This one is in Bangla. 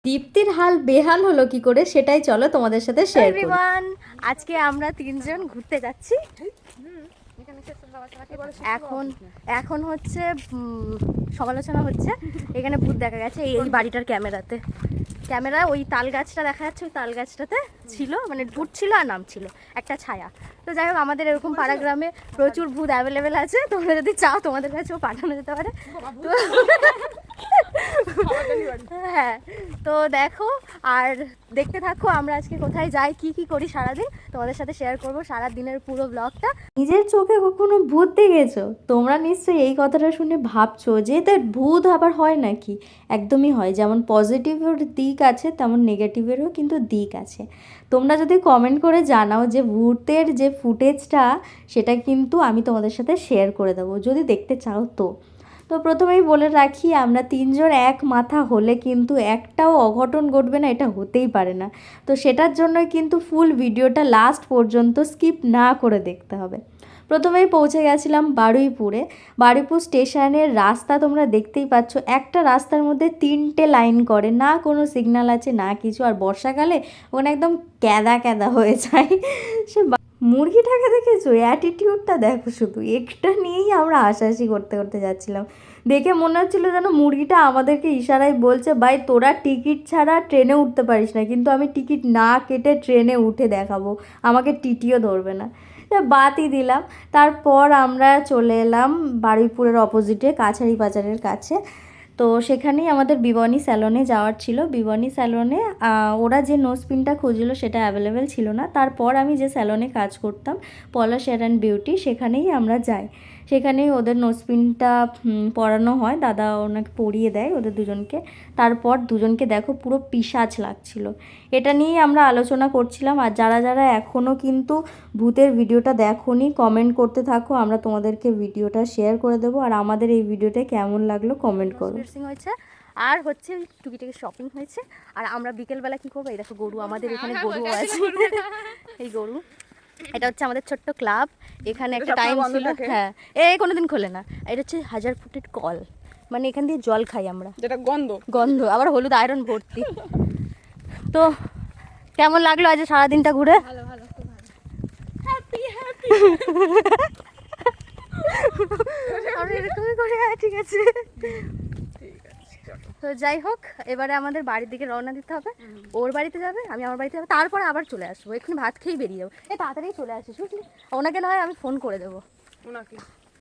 দীপ্তির হাল বেহাল হলো কি করে সেটাই চলো তোমাদের সাথে শেয়ার করি। এভরিওয়ান, আজকে আমরা তিনজন ঘুরতে যাচ্ছি। এখন হচ্ছে সমালোচনা হচ্ছে, এখানে ভূত দেখা গেছে এই বাড়িটার ক্যামেরা ওই তাল গাছটা দেখা যাচ্ছে, ওই তাল গাছটাতে ছিল, মানে ভূত ছিল আর নাম ছিল একটা ছায়া। তো যাই হোক, আমাদের এরকম পাড়া গ্রামে প্রচুর ভূত অ্যাভেলেবেল আছে, তোমরা যদি চাও তোমাদের কাছেও পাঠানো যেতে পারে। হ্যাঁ, তো দেখো আর দেখতে থাকো আমরা আজকে কোথায় যাই, কি কি করি সারাদিন, তোমাদের সাথে শেয়ার করবো সারা দিনের পুরো ব্লগটা। নিজের চোখে কখনো ভূত দেখেছো? তোমরা নিশ্চয়ই এই কথাটা শুনে ভাবছো যে এতে ভূত আবার হয় নাকি। একদমই হয়, যেমন পজিটিভের দিক আছে তেমন নেগেটিভেরও কিন্তু দিক আছে। তোমরা যদি কমেন্ট করে জানাও যে ভূতের যে ফুটেজটা সেটা কিন্তু আমি তোমাদের সাথে শেয়ার করে দেবো যদি দেখতে চাও। তো প্রথমেই বলে রাখি, আমরা তিনজন এক মাথা হলে কিন্তু একটাও অঘটন ঘটবে না, এটা হতেই পারে না। তো সেটার জন্যই কিন্তু ফুল ভিডিওটা লাস্ট পর্যন্ত স্কিপ না করে দেখতে হবে। প্রথমেই পৌঁছে গেছিলাম বারুইপুর স্টেশনের রাস্তা তোমরা দেখতেই পাচ্ছ, একটা রাস্তার মধ্যে 3টে লাইন করে, না কোনো সিগন্যাল আছে না কিছু। আর বর্ষাকালে ওখানে একদম ক্যাদা ক্যাদা হয়ে যায়। সে মুরগিটাকে দেখেছো, অ্যাটিটিউডটা দেখো শুধু, একটা নিয়েই আমরা হাসাহাসি করতে করতে যাচ্ছিলাম। দেখে মনে হচ্ছিলো যেন মুরগিটা আমাদেরকে ইশারায় বলছে, ভাই তোরা টিকিট ছাড়া ট্রেনে উঠতে পারিস না, কিন্তু আমি টিকিট না কেটে ট্রেনে উঠে দেখাবো, আমাকে টিটিও ধরবে না। বাতই দিলাম। তারপর আমরা চলে এলাম বারুইপুরের অপোজিটে কাছারি বাজারের কাছে। তো সেখানেই আমাদের বিবনী স্যালনে যাওয়ার ছিল। বিবনী স্যালনে ওরা যে নোজপিনটা খুঁজলো সেটা অ্যাভেলেবেল ছিল না। তারপর আমি যে স্যালনে কাজ করতাম, পলাশ হেয়ার অ্যান্ড বিউটি, সেখানেই আমরা যাই। সেখানেই ওদের নোজপিনটা পরানো হয়, দাদা ওনাকে পরিয়ে দেয় ওদের দুজনকে। তারপর দুজনকে দেখো পুরো পিশাচ লাগছিল। এটা নিয়েই আমরা আলোচনা করছিলাম। আর যারা যারা এখনও কিন্তু ভূতের ভিডিওটা দেখোনি, কমেন্ট করতে থাকো, আমরা তোমাদেরকে ভিডিওটা শেয়ার করে দেবো। আর আমাদের এই ভিডিওটা কেমন লাগলো কমেন্ট করো। হয়েছে আর হচ্ছে টুকিটাকি শপিং হয়েছে। আর আমরা বিকেলবেলা কি করবো, এই দেখো গরু, আমাদের এখানে গরু আছে। এই গরু, এটা হচ্ছে আমাদের ছোট্ট ক্লাব। এখানে একটা টাইম ছিল, হ্যাঁ এই কোনোদিন খোলে না। এটা হচ্ছে 1000 ফুটের কল, মানে এখান দিয়ে জল খাই আমরা, যেটা গন্ধ আবার হলুদ আয়রন ভর্তি। তো কেমন লাগলো আজ সারাদিনটা ঘুরে? ভালো ভালো, খুব ভালো, হ্যাপি হ্যাপি। আমরা এরকমই করে, ঠিক আছে। তো যাই হোক, এবারে আমাদের বাড়ির দিকে রওনা দিতে হবে। ওর বাড়িতে যাবে, আমি আমার বাড়িতে যাবো, তারপরে আবার চলে আসবো। এক্ষুনি ভাত খেয়েই বেরিয়ে যাবো। তাড়াতাড়ি চলে আসিস বুঝলি, ওনাকে না হয় আমি ফোন করে দেবো। ওনাকে